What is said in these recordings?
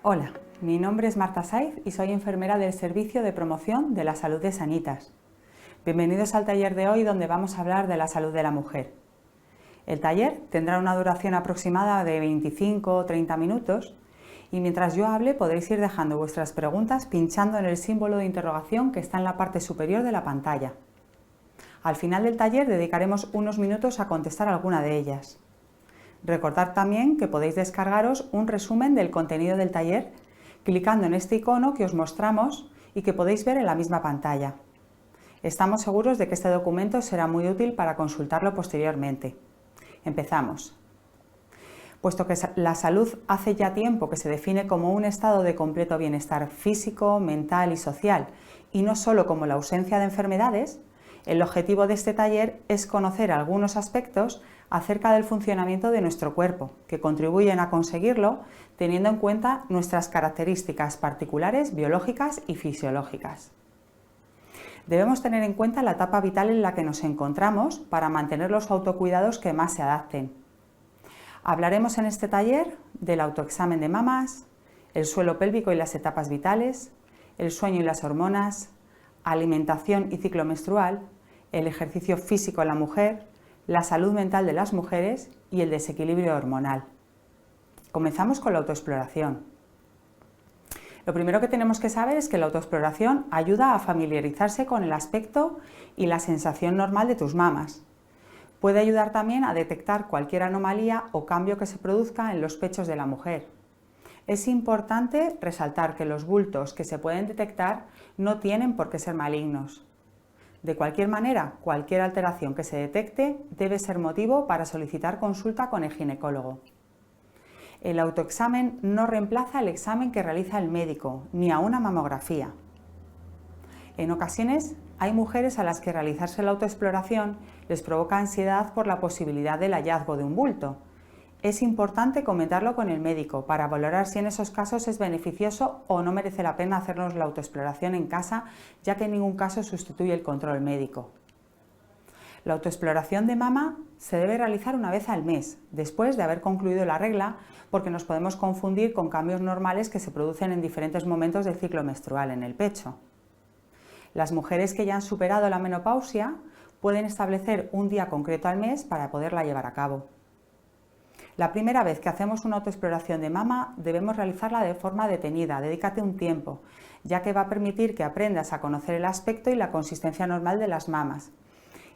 Hola, mi nombre es Marta Saiz y soy enfermera del Servicio de Promoción de la Salud de Sanitas. Bienvenidos al taller de hoy donde vamos a hablar de la salud de la mujer. El taller tendrá una duración aproximada de 25 o 30 minutos y mientras yo hable podréis ir dejando vuestras preguntas pinchando en el símbolo de interrogación que está en la parte superior de la pantalla. Al final del taller dedicaremos unos minutos a contestar alguna de ellas. Recordad también que podéis descargaros un resumen del contenido del taller clicando en este icono que os mostramos y que podéis ver en la misma pantalla. Estamos seguros de que este documento será muy útil para consultarlo posteriormente. Empezamos. Puesto que la salud hace ya tiempo que se define como un estado de completo bienestar físico, mental y social, y no solo como la ausencia de enfermedades, el objetivo de este taller es conocer algunos aspectos acerca del funcionamiento de nuestro cuerpo, que contribuyen a conseguirlo teniendo en cuenta nuestras características particulares, biológicas y fisiológicas. Debemos tener en cuenta la etapa vital en la que nos encontramos para mantener los autocuidados que más se adapten. Hablaremos en este taller del autoexamen de mamas, el suelo pélvico y las etapas vitales, el sueño y las hormonas, alimentación y ciclo menstrual, el ejercicio físico en la mujer, la salud mental de las mujeres y el desequilibrio hormonal. Comenzamos con la autoexploración. Lo primero que tenemos que saber es que la autoexploración ayuda a familiarizarse con el aspecto y la sensación normal de tus mamas. Puede ayudar también a detectar cualquier anomalía o cambio que se produzca en los pechos de la mujer. Es importante resaltar que los bultos que se pueden detectar no tienen por qué ser malignos. De cualquier manera, cualquier alteración que se detecte debe ser motivo para solicitar consulta con el ginecólogo. El autoexamen no reemplaza el examen que realiza el médico, ni a una mamografía. En ocasiones, hay mujeres a las que realizarse la autoexploración les provoca ansiedad por la posibilidad del hallazgo de un bulto. Es importante comentarlo con el médico para valorar si en esos casos es beneficioso o no merece la pena hacernos la autoexploración en casa, ya que en ningún caso sustituye el control médico. La autoexploración de mama se debe realizar una vez al mes, después de haber concluido la regla, porque nos podemos confundir con cambios normales que se producen en diferentes momentos del ciclo menstrual en el pecho. Las mujeres que ya han superado la menopausia pueden establecer un día concreto al mes para poderla llevar a cabo. La primera vez que hacemos una autoexploración de mama debemos realizarla de forma detenida, dedícate un tiempo, ya que va a permitir que aprendas a conocer el aspecto y la consistencia normal de las mamas.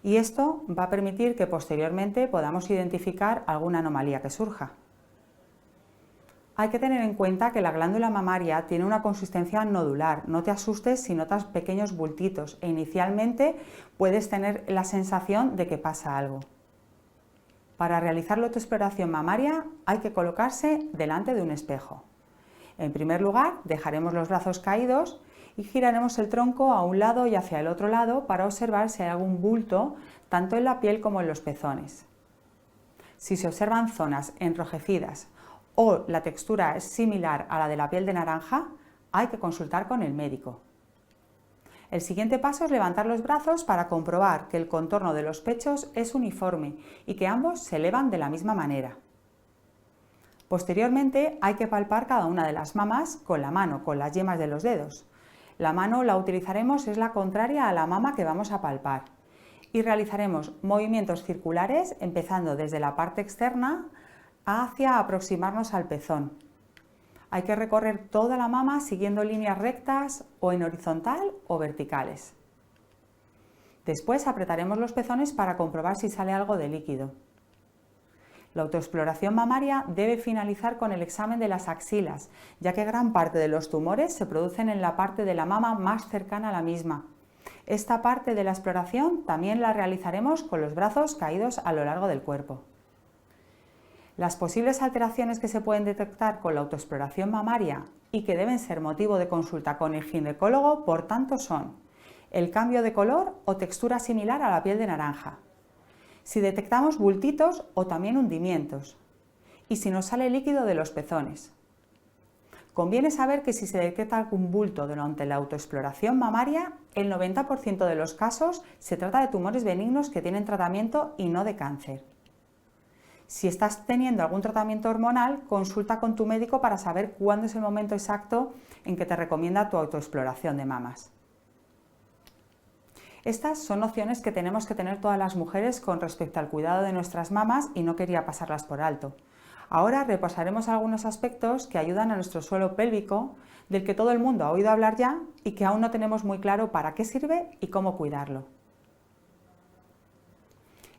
Y esto va a permitir que posteriormente podamos identificar alguna anomalía que surja. Hay que tener en cuenta que la glándula mamaria tiene una consistencia nodular, no te asustes si notas pequeños bultitos e inicialmente puedes tener la sensación de que pasa algo. Para realizar la autoexploración mamaria hay que colocarse delante de un espejo. En primer lugar, dejaremos los brazos caídos y giraremos el tronco a un lado y hacia el otro lado para observar si hay algún bulto tanto en la piel como en los pezones. Si se observan zonas enrojecidas o la textura es similar a la de la piel de naranja, hay que consultar con el médico. El siguiente paso es levantar los brazos para comprobar que el contorno de los pechos es uniforme y que ambos se elevan de la misma manera. Posteriormente hay que palpar cada una de las mamas con la mano, con las yemas de los dedos. La mano la utilizaremos es la contraria a la mama que vamos a palpar y realizaremos movimientos circulares empezando desde la parte externa hacia aproximarnos al pezón. Hay que recorrer toda la mama siguiendo líneas rectas o en horizontal o verticales. Después apretaremos los pezones para comprobar si sale algo de líquido. La autoexploración mamaria debe finalizar con el examen de las axilas, ya que gran parte de los tumores se producen en la parte de la mama más cercana a la misma. Esta parte de la exploración también la realizaremos con los brazos caídos a lo largo del cuerpo. Las posibles alteraciones que se pueden detectar con la autoexploración mamaria y que deben ser motivo de consulta con el ginecólogo, por tanto, son el cambio de color o textura similar a la piel de naranja, si detectamos bultitos o también hundimientos, y si nos sale líquido de los pezones. Conviene saber que si se detecta algún bulto durante la autoexploración mamaria, el 90% de los casos se trata de tumores benignos que tienen tratamiento y no de cáncer. Si estás teniendo algún tratamiento hormonal, consulta con tu médico para saber cuándo es el momento exacto en que te recomienda tu autoexploración de mamas. Estas son nociones que tenemos que tener todas las mujeres con respecto al cuidado de nuestras mamas y no quería pasarlas por alto. Ahora repasaremos algunos aspectos que ayudan a nuestro suelo pélvico, del que todo el mundo ha oído hablar ya y que aún no tenemos muy claro para qué sirve y cómo cuidarlo.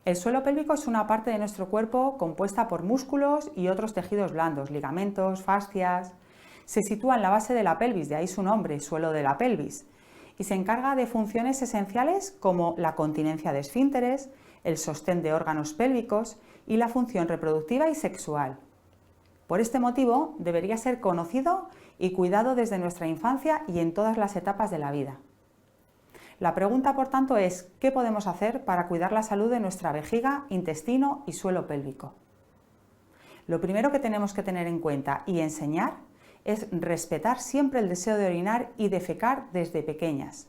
El suelo pélvico es una parte de nuestro cuerpo compuesta por músculos y otros tejidos blandos, ligamentos, fascias. Se sitúa en la base de la pelvis, de ahí su nombre, suelo de la pelvis, y se encarga de funciones esenciales como la continencia de esfínteres, el sostén de órganos pélvicos y la función reproductiva y sexual. Por este motivo, debería ser conocido y cuidado desde nuestra infancia y en todas las etapas de la vida. La pregunta, por tanto, es ¿qué podemos hacer para cuidar la salud de nuestra vejiga, intestino y suelo pélvico? Lo primero que tenemos que tener en cuenta y enseñar es respetar siempre el deseo de orinar y defecar desde pequeñas.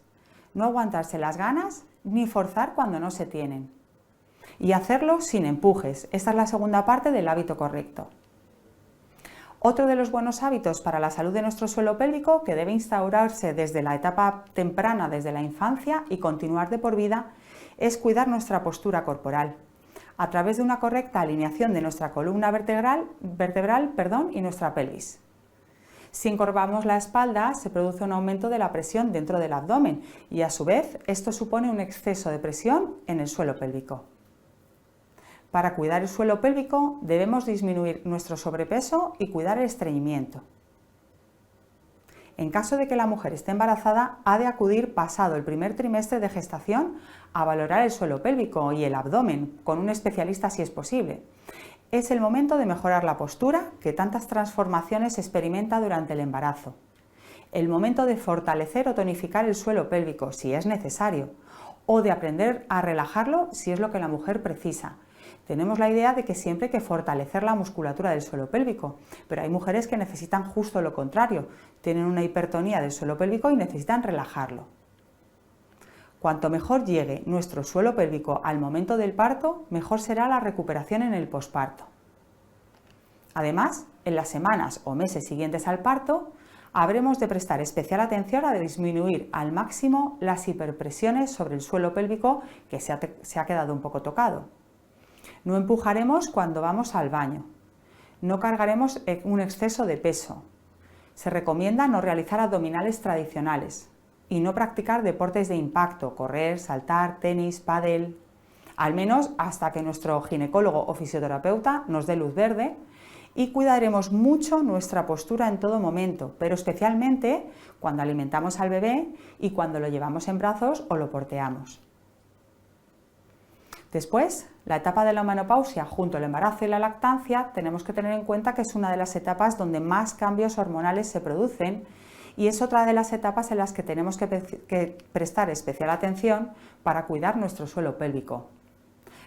No aguantarse las ganas ni forzar cuando no se tienen. Y hacerlo sin empujes. Esta es la segunda parte del hábito correcto. Otro de los buenos hábitos para la salud de nuestro suelo pélvico, que debe instaurarse desde la etapa temprana, desde la infancia y continuar de por vida, es cuidar nuestra postura corporal, a través de una correcta alineación de nuestra columna vertebral y nuestra pelvis. Si encorvamos la espalda, se produce un aumento de la presión dentro del abdomen y, a su vez, esto supone un exceso de presión en el suelo pélvico. Para cuidar el suelo pélvico, debemos disminuir nuestro sobrepeso y cuidar el estreñimiento. En caso de que la mujer esté embarazada, ha de acudir pasado el primer trimestre de gestación a valorar el suelo pélvico y el abdomen con un especialista si es posible. Es el momento de mejorar la postura que tantas transformaciones experimenta durante el embarazo. El momento de fortalecer o tonificar el suelo pélvico si es necesario, o de aprender a relajarlo si es lo que la mujer precisa. Tenemos la idea de que siempre hay que fortalecer la musculatura del suelo pélvico, pero hay mujeres que necesitan justo lo contrario, tienen una hipertonía del suelo pélvico y necesitan relajarlo. Cuanto mejor llegue nuestro suelo pélvico al momento del parto, mejor será la recuperación en el posparto. Además, en las semanas o meses siguientes al parto, habremos de prestar especial atención a disminuir al máximo las hiperpresiones sobre el suelo pélvico que se ha quedado un poco tocado. No empujaremos cuando vamos al baño. No cargaremos un exceso de peso. Se recomienda no realizar abdominales tradicionales y no practicar deportes de impacto, correr, saltar, tenis, pádel, al menos hasta que nuestro ginecólogo o fisioterapeuta nos dé luz verde, y cuidaremos mucho nuestra postura en todo momento, pero especialmente cuando alimentamos al bebé y cuando lo llevamos en brazos o lo porteamos. Después, la etapa de la menopausia junto al embarazo y la lactancia, tenemos que tener en cuenta que es una de las etapas donde más cambios hormonales se producen y es otra de las etapas en las que tenemos que prestar especial atención para cuidar nuestro suelo pélvico.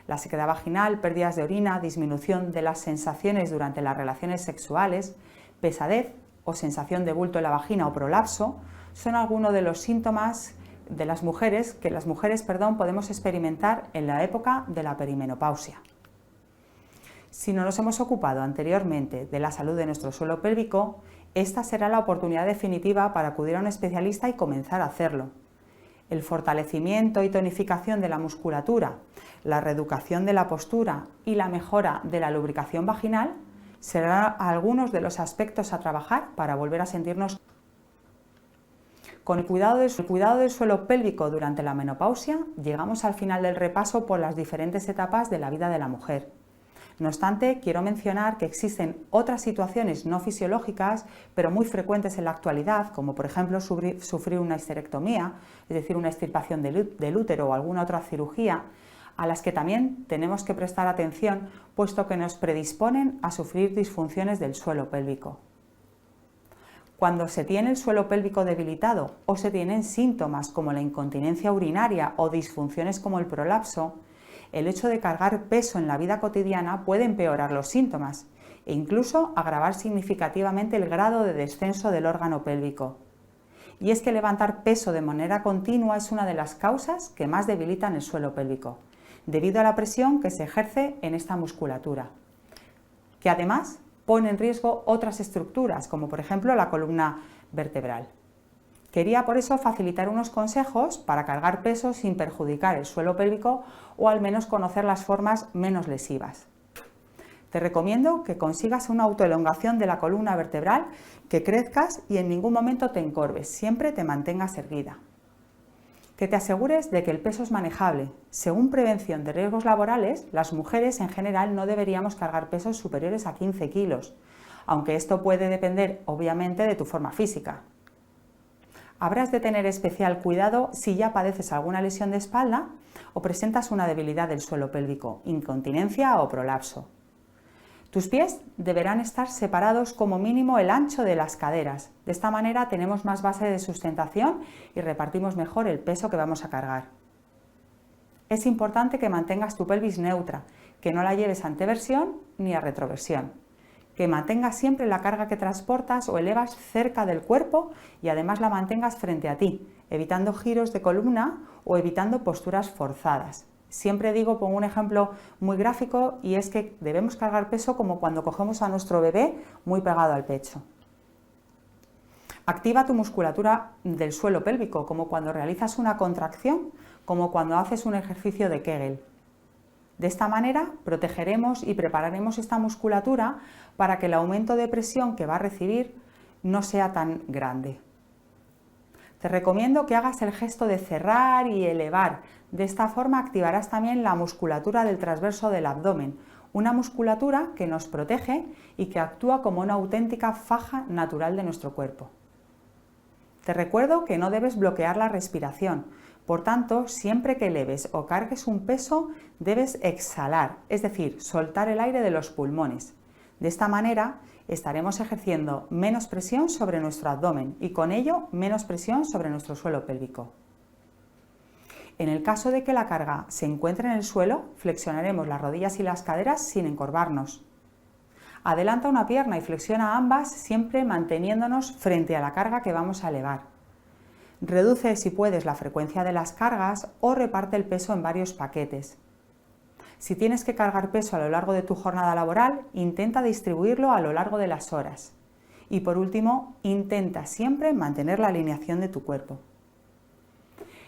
La sequedad vaginal, pérdidas de orina, disminución de las sensaciones durante las relaciones sexuales, pesadez o sensación de bulto en la vagina o prolapso son algunos de los síntomas de las mujeres podemos experimentar en la época de la perimenopausia. Si no nos hemos ocupado anteriormente de la salud de nuestro suelo pélvico, esta será la oportunidad definitiva para acudir a un especialista y comenzar a hacerlo. El fortalecimiento y tonificación de la musculatura, la reeducación de la postura y la mejora de la lubricación vaginal serán algunos de los aspectos a trabajar para volver a sentirnos. Con el cuidado del suelo pélvico durante la menopausia, llegamos al final del repaso por las diferentes etapas de la vida de la mujer. No obstante, quiero mencionar que existen otras situaciones no fisiológicas, pero muy frecuentes en la actualidad, como por ejemplo sufrir una histerectomía, es decir, una extirpación del útero o alguna otra cirugía, a las que también tenemos que prestar atención, puesto que nos predisponen a sufrir disfunciones del suelo pélvico. Cuando se tiene el suelo pélvico debilitado o se tienen síntomas como la incontinencia urinaria o disfunciones como el prolapso, el hecho de cargar peso en la vida cotidiana puede empeorar los síntomas e incluso agravar significativamente el grado de descenso del órgano pélvico. Y es que levantar peso de manera continua es una de las causas que más debilitan el suelo pélvico, debido a la presión que se ejerce en esta musculatura. que además pone en riesgo otras estructuras, como por ejemplo la columna vertebral. Quería por eso facilitar unos consejos para cargar peso sin perjudicar el suelo pélvico o al menos conocer las formas menos lesivas. Te recomiendo que consigas una autoelongación de la columna vertebral, que crezcas y en ningún momento te encorves, siempre te mantengas erguida. Que te asegures de que el peso es manejable. Según prevención de riesgos laborales, las mujeres en general no deberíamos cargar pesos superiores a 15 kilos, aunque esto puede depender obviamente de tu forma física. Habrás de tener especial cuidado si ya padeces alguna lesión de espalda o presentas una debilidad del suelo pélvico, incontinencia o prolapso. Tus pies deberán estar separados como mínimo el ancho de las caderas. De esta manera tenemos más base de sustentación y repartimos mejor el peso que vamos a cargar. Es importante que mantengas tu pelvis neutra, que no la lleves a anteversión ni a retroversión. Que mantengas siempre la carga que transportas o elevas cerca del cuerpo y además la mantengas frente a ti, evitando giros de columna o evitando posturas forzadas. Siempre digo, pongo un ejemplo muy gráfico y es que debemos cargar peso como cuando cogemos a nuestro bebé muy pegado al pecho. Activa tu musculatura del suelo pélvico, como cuando realizas una contracción, como cuando haces un ejercicio de Kegel. De esta manera protegeremos y prepararemos esta musculatura para que el aumento de presión que va a recibir no sea tan grande. Te recomiendo que hagas el gesto de cerrar y elevar. De esta forma activarás también la musculatura del transverso del abdomen, una musculatura que nos protege y que actúa como una auténtica faja natural de nuestro cuerpo. Te recuerdo que no debes bloquear la respiración. Por tanto, siempre que eleves o cargues un peso, debes exhalar, es decir, soltar el aire de los pulmones. De esta manera, estaremos ejerciendo menos presión sobre nuestro abdomen y con ello menos presión sobre nuestro suelo pélvico. En el caso de que la carga se encuentre en el suelo, flexionaremos las rodillas y las caderas sin encorvarnos. Adelanta una pierna y flexiona ambas, siempre manteniéndonos frente a la carga que vamos a elevar. Reduce, si puedes, la frecuencia de las cargas o reparte el peso en varios paquetes. Si tienes que cargar peso a lo largo de tu jornada laboral, intenta distribuirlo a lo largo de las horas. Y por último, intenta siempre mantener la alineación de tu cuerpo.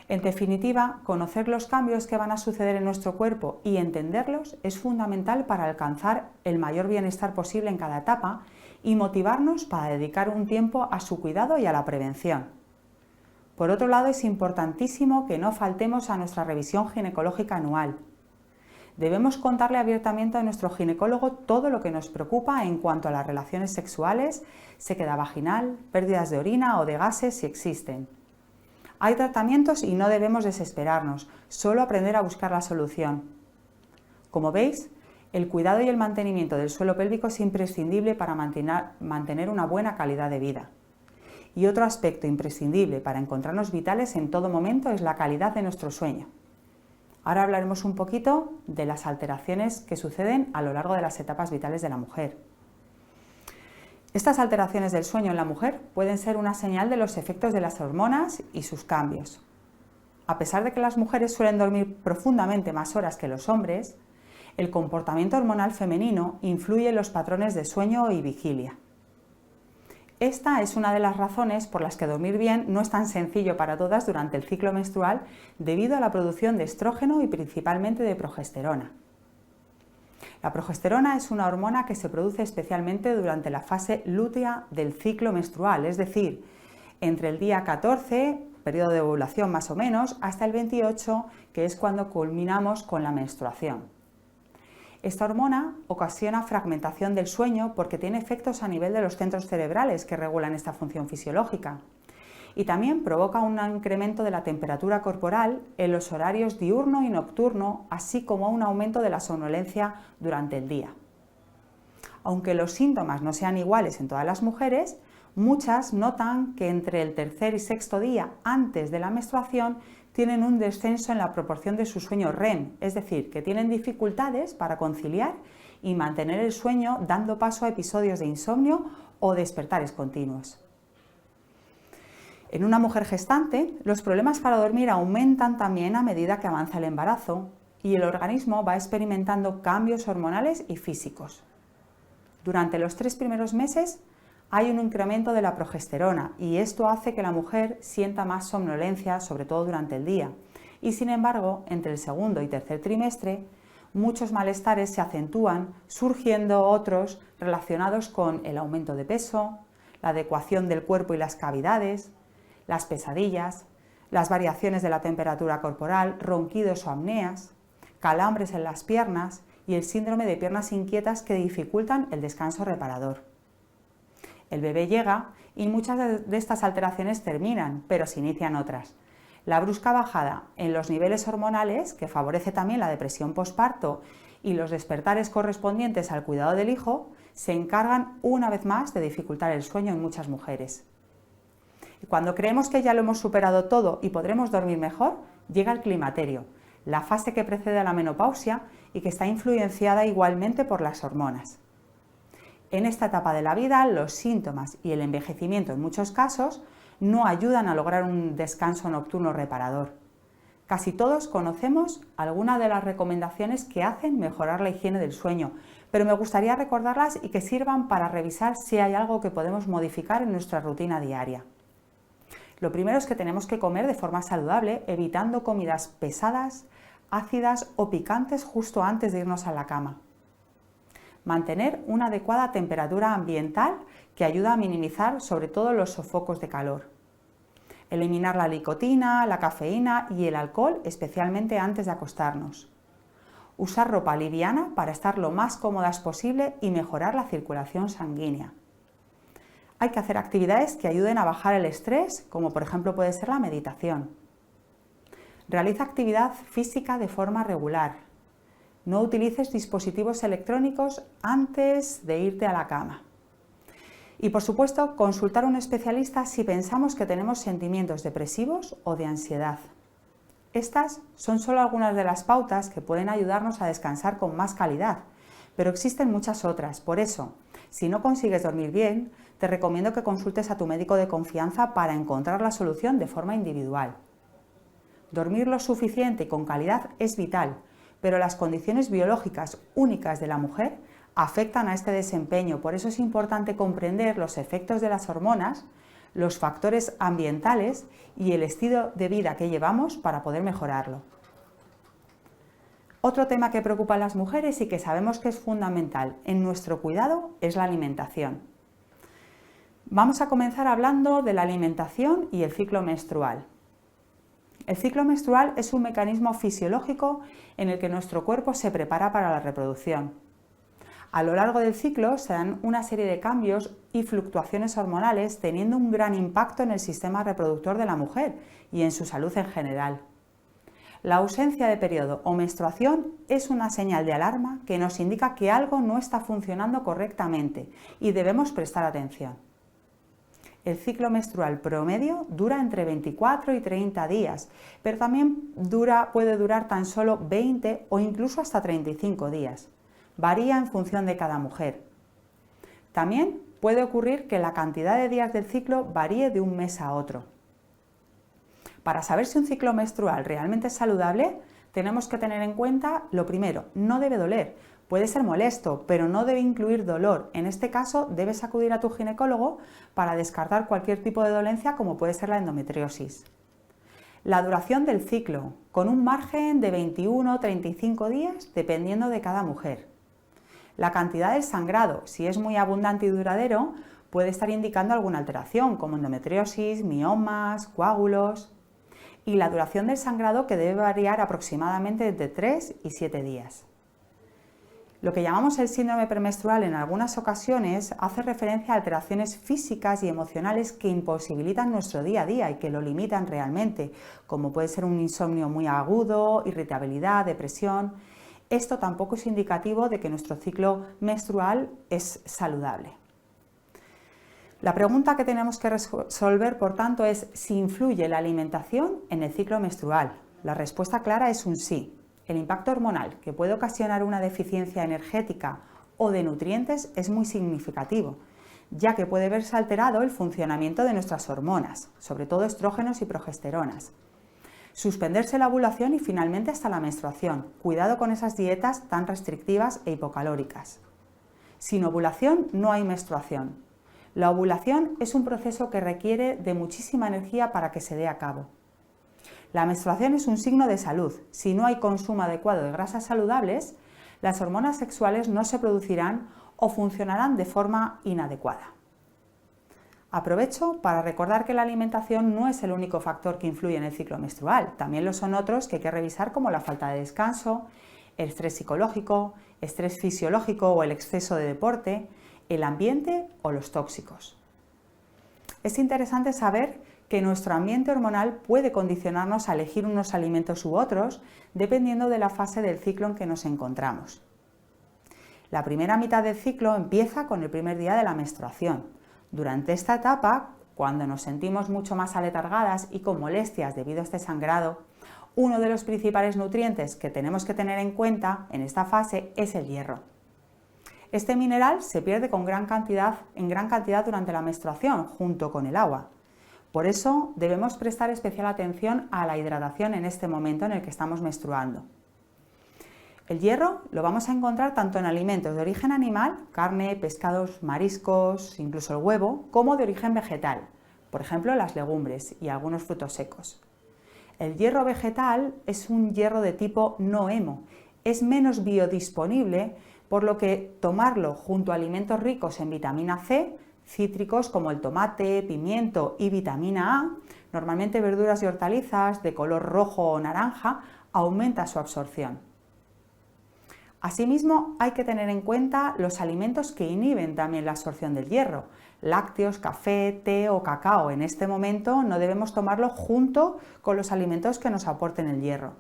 En definitiva, conocer los cambios que van a suceder en nuestro cuerpo y entenderlos es fundamental para alcanzar el mayor bienestar posible en cada etapa y motivarnos para dedicar un tiempo a su cuidado y a la prevención. Por otro lado, es importantísimo que no faltemos a nuestra revisión ginecológica anual. Debemos contarle abiertamente a nuestro ginecólogo todo lo que nos preocupa en cuanto a las relaciones sexuales, sequedad vaginal, pérdidas de orina o de gases si existen. Hay tratamientos y no debemos desesperarnos, solo aprender a buscar la solución. Como veis, el cuidado y el mantenimiento del suelo pélvico es imprescindible para mantener una buena calidad de vida. Y otro aspecto imprescindible para encontrarnos vitales en todo momento es la calidad de nuestro sueño. Ahora hablaremos un poquito de las alteraciones que suceden a lo largo de las etapas vitales de la mujer. Estas alteraciones del sueño en la mujer pueden ser una señal de los efectos de las hormonas y sus cambios. A pesar de que las mujeres suelen dormir profundamente más horas que los hombres, el comportamiento hormonal femenino influye en los patrones de sueño y vigilia. Esta es una de las razones por las que dormir bien no es tan sencillo para todas durante el ciclo menstrual debido a la producción de estrógeno y principalmente de progesterona. La progesterona es una hormona que se produce especialmente durante la fase lútea del ciclo menstrual, es decir, entre el día 14, periodo de ovulación más o menos, hasta el 28, que es cuando culminamos con la menstruación. Esta hormona ocasiona fragmentación del sueño porque tiene efectos a nivel de los centros cerebrales que regulan esta función fisiológica y también provoca un incremento de la temperatura corporal en los horarios diurno y nocturno, así como un aumento de la somnolencia durante el día. Aunque los síntomas no sean iguales en todas las mujeres, muchas notan que entre el tercer y sexto día antes de la menstruación tienen un descenso en la proporción de su sueño REM, es decir, que tienen dificultades para conciliar y mantener el sueño, dando paso a episodios de insomnio o despertares continuos. En una mujer gestante, los problemas para dormir aumentan también a medida que avanza el embarazo y el organismo va experimentando cambios hormonales y físicos. Durante los 3 primeros meses hay un incremento de la progesterona y esto hace que la mujer sienta más somnolencia, sobre todo durante el día. Y sin embargo, entre el segundo y tercer trimestre, muchos malestares se acentúan, surgiendo otros relacionados con el aumento de peso, la adecuación del cuerpo y las cavidades, las pesadillas, las variaciones de la temperatura corporal, ronquidos o apneas, calambres en las piernas y el síndrome de piernas inquietas que dificultan el descanso reparador. El bebé llega y muchas de estas alteraciones terminan, pero se inician otras. La brusca bajada en los niveles hormonales, que favorece también la depresión posparto, y los despertares correspondientes al cuidado del hijo, se encargan una vez más de dificultar el sueño en muchas mujeres. Y cuando creemos que ya lo hemos superado todo y podremos dormir mejor, llega el climaterio, la fase que precede a la menopausia y que está influenciada igualmente por las hormonas. En esta etapa de la vida, los síntomas y el envejecimiento en muchos casos no ayudan a lograr un descanso nocturno reparador. Casi todos conocemos algunas de las recomendaciones que hacen mejorar la higiene del sueño, pero me gustaría recordarlas y que sirvan para revisar si hay algo que podemos modificar en nuestra rutina diaria. Lo primero es que tenemos que comer de forma saludable, evitando comidas pesadas, ácidas o picantes justo antes de irnos a la cama. Mantener una adecuada temperatura ambiental que ayuda a minimizar sobre todo los sofocos de calor. Eliminar la nicotina, la cafeína y el alcohol, especialmente antes de acostarnos. Usar ropa liviana para estar lo más cómodas posible y mejorar la circulación sanguínea. Hay que hacer actividades que ayuden a bajar el estrés, como por ejemplo puede ser la meditación. Realiza actividad física de forma regular. No utilices dispositivos electrónicos antes de irte a la cama. Y por supuesto, consultar a un especialista si pensamos que tenemos sentimientos depresivos o de ansiedad. Estas son solo algunas de las pautas que pueden ayudarnos a descansar con más calidad, pero existen muchas otras. Por eso, si no consigues dormir bien, te recomiendo que consultes a tu médico de confianza para encontrar la solución de forma individual. Dormir lo suficiente y con calidad es vital, pero las condiciones biológicas únicas de la mujer afectan a este desempeño. Por eso es importante comprender los efectos de las hormonas, los factores ambientales y el estilo de vida que llevamos para poder mejorarlo. Otro tema que preocupa a las mujeres y que sabemos que es fundamental en nuestro cuidado es la alimentación. Vamos a comenzar hablando de la alimentación y el ciclo menstrual. El ciclo menstrual es un mecanismo fisiológico en el que nuestro cuerpo se prepara para la reproducción. A lo largo del ciclo se dan una serie de cambios y fluctuaciones hormonales teniendo un gran impacto en el sistema reproductor de la mujer y en su salud en general. La ausencia de periodo o menstruación es una señal de alarma que nos indica que algo no está funcionando correctamente y debemos prestar atención. El ciclo menstrual promedio dura entre 24 y 30 días, pero también puede durar tan solo 20 o incluso hasta 35 días. Varía en función de cada mujer. También puede ocurrir que la cantidad de días del ciclo varíe de un mes a otro. Para saber si un ciclo menstrual realmente es saludable, tenemos que tener en cuenta lo primero: no debe doler. Puede ser molesto, pero no debe incluir dolor. En este caso, debes acudir a tu ginecólogo para descartar cualquier tipo de dolencia, como puede ser la endometriosis. La duración del ciclo, con un margen de 21 o 35 días, dependiendo de cada mujer. La cantidad del sangrado, si es muy abundante y duradero, puede estar indicando alguna alteración, como endometriosis, miomas, coágulos. Y la duración del sangrado, que debe variar aproximadamente entre 3 y 7 días. Lo que llamamos el síndrome premenstrual en algunas ocasiones hace referencia a alteraciones físicas y emocionales que imposibilitan nuestro día a día y que lo limitan realmente, como puede ser un insomnio muy agudo, irritabilidad, depresión. Esto tampoco es indicativo de que nuestro ciclo menstrual es saludable. La pregunta que tenemos que resolver, por tanto, es si influye la alimentación en el ciclo menstrual. La respuesta clara es un sí. El impacto hormonal que puede ocasionar una deficiencia energética o de nutrientes es muy significativo, ya que puede verse alterado el funcionamiento de nuestras hormonas, sobre todo estrógenos y progesteronas. Suspenderse la ovulación y finalmente hasta la menstruación. Cuidado con esas dietas tan restrictivas e hipocalóricas. Sin ovulación no hay menstruación. La ovulación es un proceso que requiere de muchísima energía para que se dé a cabo. La menstruación es un signo de salud. Si no hay consumo adecuado de grasas saludables, las hormonas sexuales no se producirán o funcionarán de forma inadecuada. Aprovecho para recordar que la alimentación no es el único factor que influye en el ciclo menstrual. También lo son otros que hay que revisar, como la falta de descanso, el estrés psicológico, estrés fisiológico o el exceso de deporte, el ambiente o los tóxicos. Es interesante saber que nuestro ambiente hormonal puede condicionarnos a elegir unos alimentos u otros dependiendo de la fase del ciclo en que nos encontramos. La primera mitad del ciclo empieza con el primer día de la menstruación. Durante esta etapa, cuando nos sentimos mucho más aletargadas y con molestias debido a este sangrado, uno de los principales nutrientes que tenemos que tener en cuenta en esta fase es el hierro. Este mineral se pierde en gran cantidad durante la menstruación, junto con el agua. Por eso debemos prestar especial atención a la hidratación en este momento en el que estamos menstruando. El hierro lo vamos a encontrar tanto en alimentos de origen animal, carne, pescados, mariscos, incluso el huevo, como de origen vegetal, por ejemplo las legumbres y algunos frutos secos. El hierro vegetal es un hierro de tipo no hemo, es menos biodisponible, por lo que tomarlo junto a alimentos ricos en vitamina C, cítricos como el tomate, pimiento y vitamina A, normalmente verduras y hortalizas de color rojo o naranja, aumenta su absorción. Asimismo, hay que tener en cuenta los alimentos que inhiben también la absorción del hierro. Lácteos, café, té o cacao. En este momento no debemos tomarlo junto con los alimentos que nos aporten el hierro.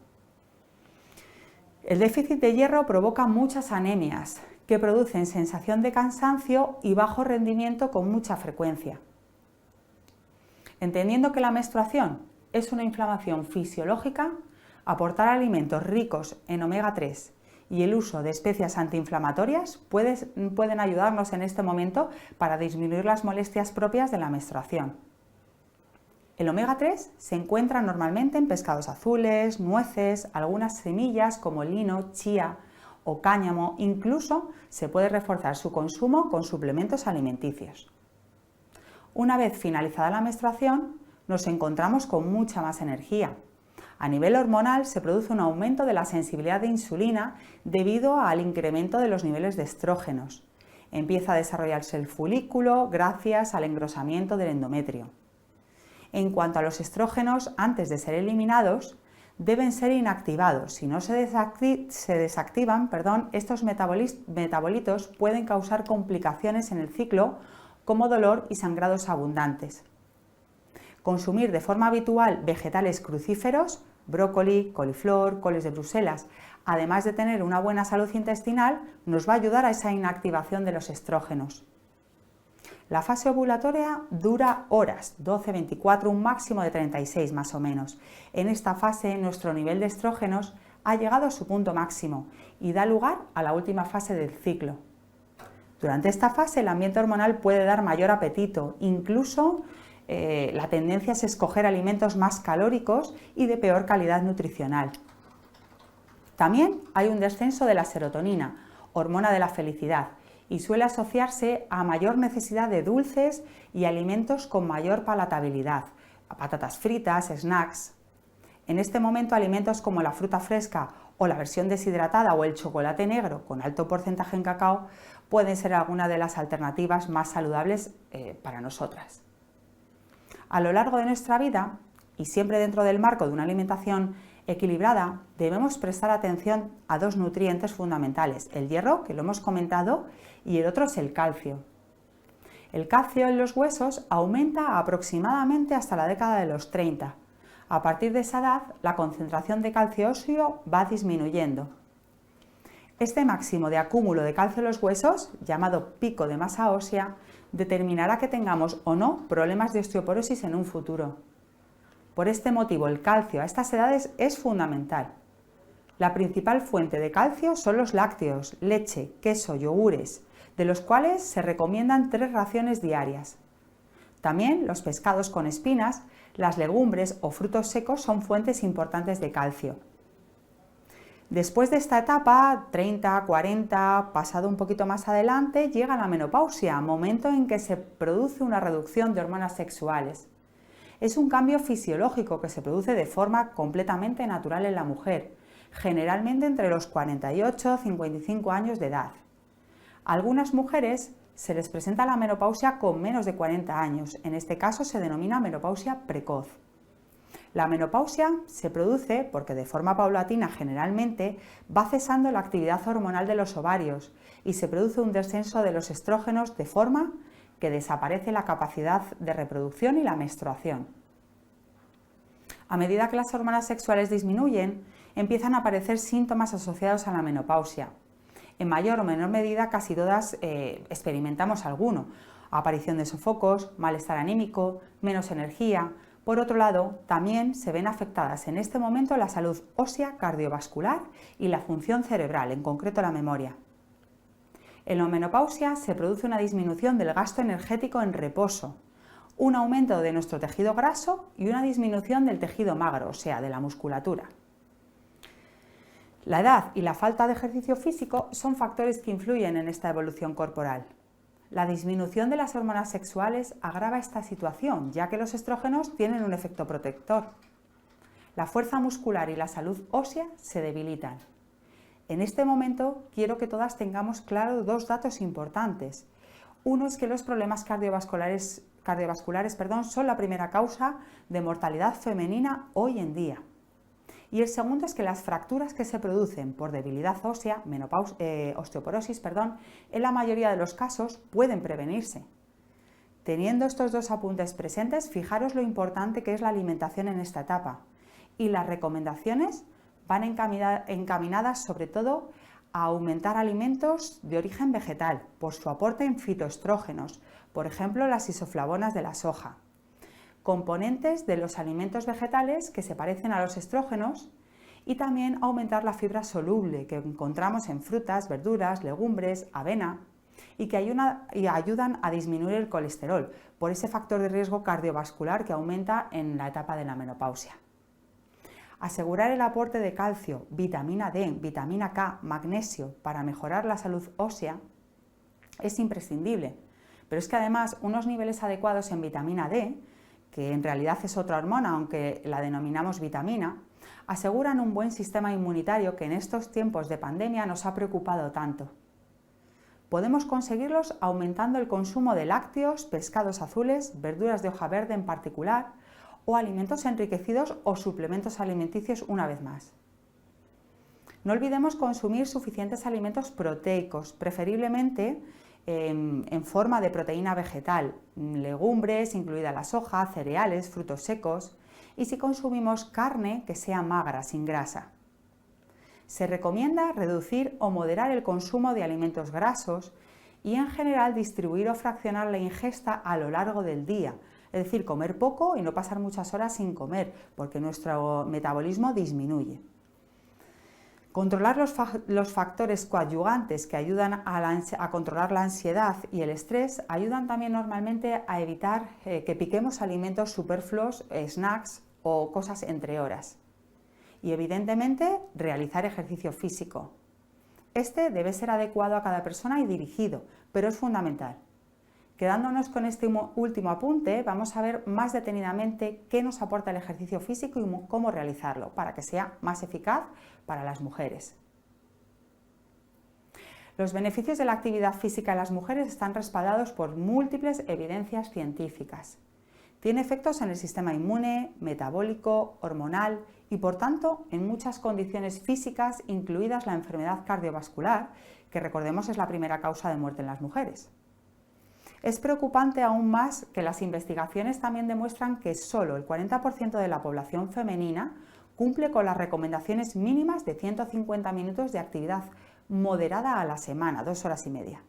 El déficit de hierro provoca muchas anemias que producen sensación de cansancio y bajo rendimiento con mucha frecuencia. Entendiendo que la menstruación es una inflamación fisiológica, aportar alimentos ricos en omega 3 y el uso de especias antiinflamatorias pueden ayudarnos en este momento para disminuir las molestias propias de la menstruación. El omega 3 se encuentra normalmente en pescados azules, nueces, algunas semillas como lino, chía o cáñamo. Incluso se puede reforzar su consumo con suplementos alimenticios. Una vez finalizada la menstruación, nos encontramos con mucha más energía. A nivel hormonal se produce un aumento de la sensibilidad de insulina debido al incremento de los niveles de estrógenos. Empieza a desarrollarse el folículo gracias al engrosamiento del endometrio. En cuanto a los estrógenos, antes de ser eliminados, deben ser inactivados. Si no se desactivan, estos metabolitos pueden causar complicaciones en el ciclo como dolor y sangrados abundantes. Consumir de forma habitual vegetales crucíferos, brócoli, coliflor, coles de Bruselas, además de tener una buena salud intestinal, nos va a ayudar a esa inactivación de los estrógenos. La fase ovulatoria dura horas, 12-24, un máximo de 36 más o menos. En esta fase nuestro nivel de estrógenos ha llegado a su punto máximo y da lugar a la última fase del ciclo. Durante esta fase el ambiente hormonal puede dar mayor apetito, incluso la tendencia es escoger alimentos más calóricos y de peor calidad nutricional. También hay un descenso de la serotonina, hormona de la felicidad, y suele asociarse a mayor necesidad de dulces y alimentos con mayor palatabilidad, patatas fritas, snacks. En este momento alimentos como la fruta fresca o la versión deshidratada o el chocolate negro con alto porcentaje en cacao pueden ser algunas de las alternativas más saludables para nosotras. A lo largo de nuestra vida, y siempre dentro del marco de una alimentación equilibrada, debemos prestar atención a dos nutrientes fundamentales, el hierro, que lo hemos comentado, y el otro es el calcio. El calcio en los huesos aumenta aproximadamente hasta la década de los 30. A partir de esa edad, la concentración de calcio óseo va disminuyendo. Este máximo de acúmulo de calcio en los huesos, llamado pico de masa ósea, determinará que tengamos o no problemas de osteoporosis en un futuro. Por este motivo, el calcio a estas edades es fundamental. La principal fuente de calcio son los lácteos, leche, queso, yogures, de los cuales se recomiendan 3 raciones diarias. También los pescados con espinas, las legumbres o frutos secos son fuentes importantes de calcio. Después de esta etapa, 30, 40, pasado un poquito más adelante, llega la menopausia, momento en que se produce una reducción de hormonas sexuales. Es un cambio fisiológico que se produce de forma completamente natural en la mujer, generalmente entre los 48 y 55 años de edad. A algunas mujeres se les presenta la menopausia con menos de 40 años, en este caso se denomina menopausia precoz. La menopausia se produce porque de forma paulatina generalmente va cesando la actividad hormonal de los ovarios y se produce un descenso de los estrógenos de forma que desaparece la capacidad de reproducción y la menstruación. A medida que las hormonas sexuales disminuyen, empiezan a aparecer síntomas asociados a la menopausia. En mayor o menor medida casi todas experimentamos alguno: aparición de sofocos, malestar anímico, menos energía. Por otro lado, también se ven afectadas en este momento la salud ósea, cardiovascular y la función cerebral, en concreto la memoria. En la menopausia se produce una disminución del gasto energético en reposo, un aumento de nuestro tejido graso y una disminución del tejido magro, o sea, de la musculatura. La edad y la falta de ejercicio físico son factores que influyen en esta evolución corporal. La disminución de las hormonas sexuales agrava esta situación, ya que los estrógenos tienen un efecto protector. La fuerza muscular y la salud ósea se debilitan. En este momento quiero que todas tengamos claro dos datos importantes. Uno es que los problemas cardiovasculares son la primera causa de mortalidad femenina hoy en día. Y el segundo es que las fracturas que se producen por debilidad ósea, osteoporosis, en la mayoría de los casos pueden prevenirse. Teniendo estos dos apuntes presentes, fijaros lo importante que es la alimentación en esta etapa. Y las recomendaciones van encaminadas sobre todo a aumentar alimentos de origen vegetal por su aporte en fitoestrógenos, por ejemplo las isoflavonas de la soja. Componentes de los alimentos vegetales que se parecen a los estrógenos y también aumentar la fibra soluble que encontramos en frutas, verduras, legumbres, avena y que ayudan a disminuir el colesterol por ese factor de riesgo cardiovascular que aumenta en la etapa de la menopausia. Asegurar el aporte de calcio, vitamina D, vitamina K, magnesio para mejorar la salud ósea es imprescindible, pero es que además unos niveles adecuados en vitamina D, que en realidad es otra hormona, aunque la denominamos vitamina, aseguran un buen sistema inmunitario que en estos tiempos de pandemia nos ha preocupado tanto. Podemos conseguirlos aumentando el consumo de lácteos, pescados azules, verduras de hoja verde en particular, o alimentos enriquecidos o suplementos alimenticios una vez más. No olvidemos consumir suficientes alimentos proteicos, preferiblemente en forma de proteína vegetal, legumbres, incluida la soja, cereales, frutos secos, y si consumimos carne, que sea magra, sin grasa. Se recomienda reducir o moderar el consumo de alimentos grasos y en general distribuir o fraccionar la ingesta a lo largo del día, es decir, comer poco y no pasar muchas horas sin comer, porque nuestro metabolismo disminuye. Controlar los factores coadyuvantes que ayudan a controlar la ansiedad y el estrés ayudan también normalmente a evitar que piquemos alimentos superfluos, snacks o cosas entre horas. Y evidentemente realizar ejercicio físico. Este debe ser adecuado a cada persona y dirigido, pero es fundamental. Quedándonos con este último apunte, vamos a ver más detenidamente qué nos aporta el ejercicio físico y cómo realizarlo para que sea más eficaz para las mujeres. Los beneficios de la actividad física en las mujeres están respaldados por múltiples evidencias científicas. Tiene efectos en el sistema inmune, metabólico, hormonal y, por tanto, en muchas condiciones físicas, incluidas la enfermedad cardiovascular, que recordemos es la primera causa de muerte en las mujeres. Es preocupante aún más que las investigaciones también demuestran que solo el 40% de la población femenina cumple con las recomendaciones mínimas de 150 minutos de actividad moderada a la semana, 2 horas y media.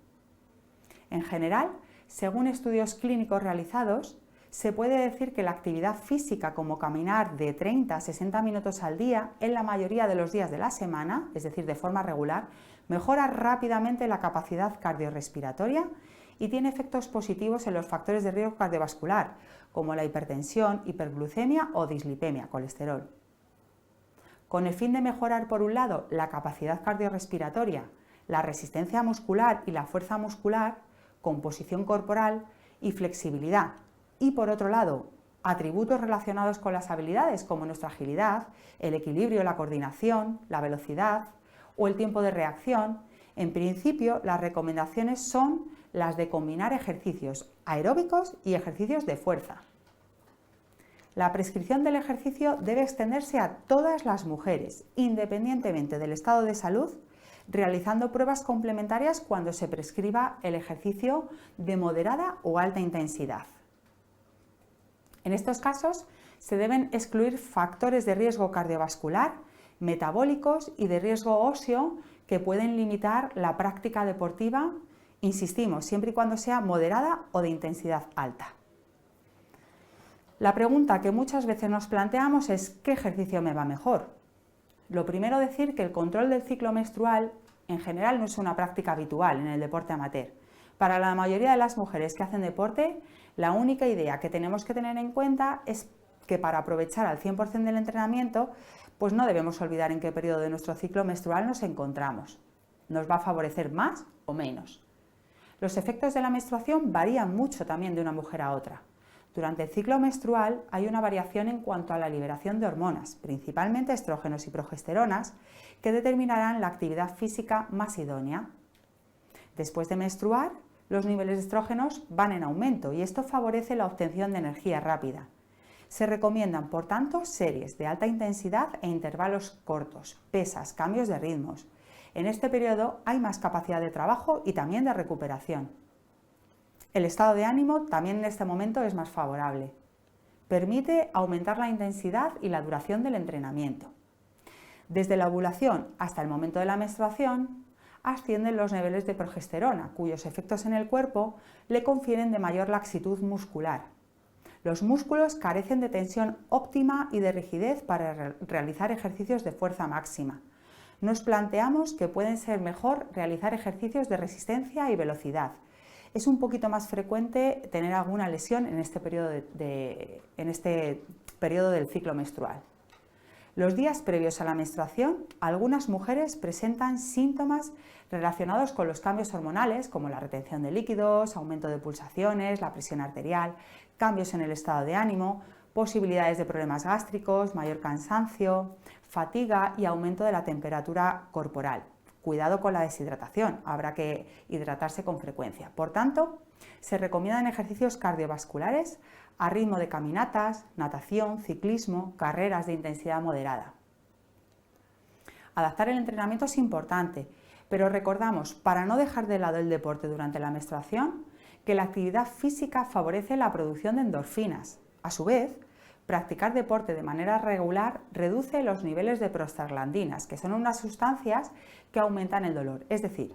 En general, según estudios clínicos realizados, se puede decir que la actividad física como caminar de 30 a 60 minutos al día en la mayoría de los días de la semana, es decir, de forma regular, mejora rápidamente la capacidad cardiorrespiratoria y tiene efectos positivos en los factores de riesgo cardiovascular, como la hipertensión, hiperglucemia o dislipemia, colesterol. con el fin de mejorar, por un lado, la capacidad cardiorrespiratoria, la resistencia muscular y la fuerza muscular, composición corporal y flexibilidad, y por otro lado, atributos relacionados con las habilidades como nuestra agilidad, el equilibrio, la coordinación, la velocidad o el tiempo de reacción. En principio, las recomendaciones son las de combinar ejercicios aeróbicos y ejercicios de fuerza. La prescripción del ejercicio debe extenderse a todas las mujeres, independientemente del estado de salud, realizando pruebas complementarias cuando se prescriba el ejercicio de moderada o alta intensidad. En estos casos, se deben excluir factores de riesgo cardiovascular, metabólicos y de riesgo óseo que pueden limitar la práctica deportiva, insistimos, siempre y cuando sea moderada o de intensidad alta. La pregunta que muchas veces nos planteamos es ¿qué ejercicio me va mejor? Lo primero, decir que el control del ciclo menstrual en general no es una práctica habitual en el deporte amateur. Para la mayoría de las mujeres que hacen deporte, la única idea que tenemos que tener en cuenta es que para aprovechar al 100% del entrenamiento, pues no debemos olvidar en qué periodo de nuestro ciclo menstrual nos encontramos. Nos va a favorecer más o menos. Los efectos de la menstruación varían mucho también de una mujer a otra. Durante el ciclo menstrual hay una variación en cuanto a la liberación de hormonas, principalmente estrógenos y progesteronas, que determinarán la actividad física más idónea. Después de menstruar, los niveles de estrógenos van en aumento y esto favorece la obtención de energía rápida. Se recomiendan, por tanto, series de alta intensidad e intervalos cortos, pesas, cambios de ritmos. En este periodo hay más capacidad de trabajo y también de recuperación. El estado de ánimo también en este momento es más favorable. Permite aumentar la intensidad y la duración del entrenamiento. Desde la ovulación hasta el momento de la menstruación, ascienden los niveles de progesterona, cuyos efectos en el cuerpo le confieren de mayor laxitud muscular. Los músculos carecen de tensión óptima y de rigidez para realizar ejercicios de fuerza máxima. Nos planteamos que pueden ser mejor realizar ejercicios de resistencia y velocidad. Es un poquito más frecuente tener alguna lesión en este periodo del ciclo menstrual. Los días previos a la menstruación, algunas mujeres presentan síntomas relacionados con los cambios hormonales, como la retención de líquidos, aumento de pulsaciones, la presión arterial, cambios en el estado de ánimo, posibilidades de problemas gástricos, mayor cansancio, fatiga y aumento de la temperatura corporal. Cuidado con la deshidratación, habrá que hidratarse con frecuencia. Por tanto, se recomiendan ejercicios cardiovasculares a ritmo de caminatas, natación, ciclismo, carreras de intensidad moderada. Adaptar el entrenamiento es importante, pero recordamos, para no dejar de lado el deporte durante la menstruación, que la actividad física favorece la producción de endorfinas. A su vez, practicar deporte de manera regular reduce los niveles de prostaglandinas, que son unas sustancias que aumentan el dolor. Es decir,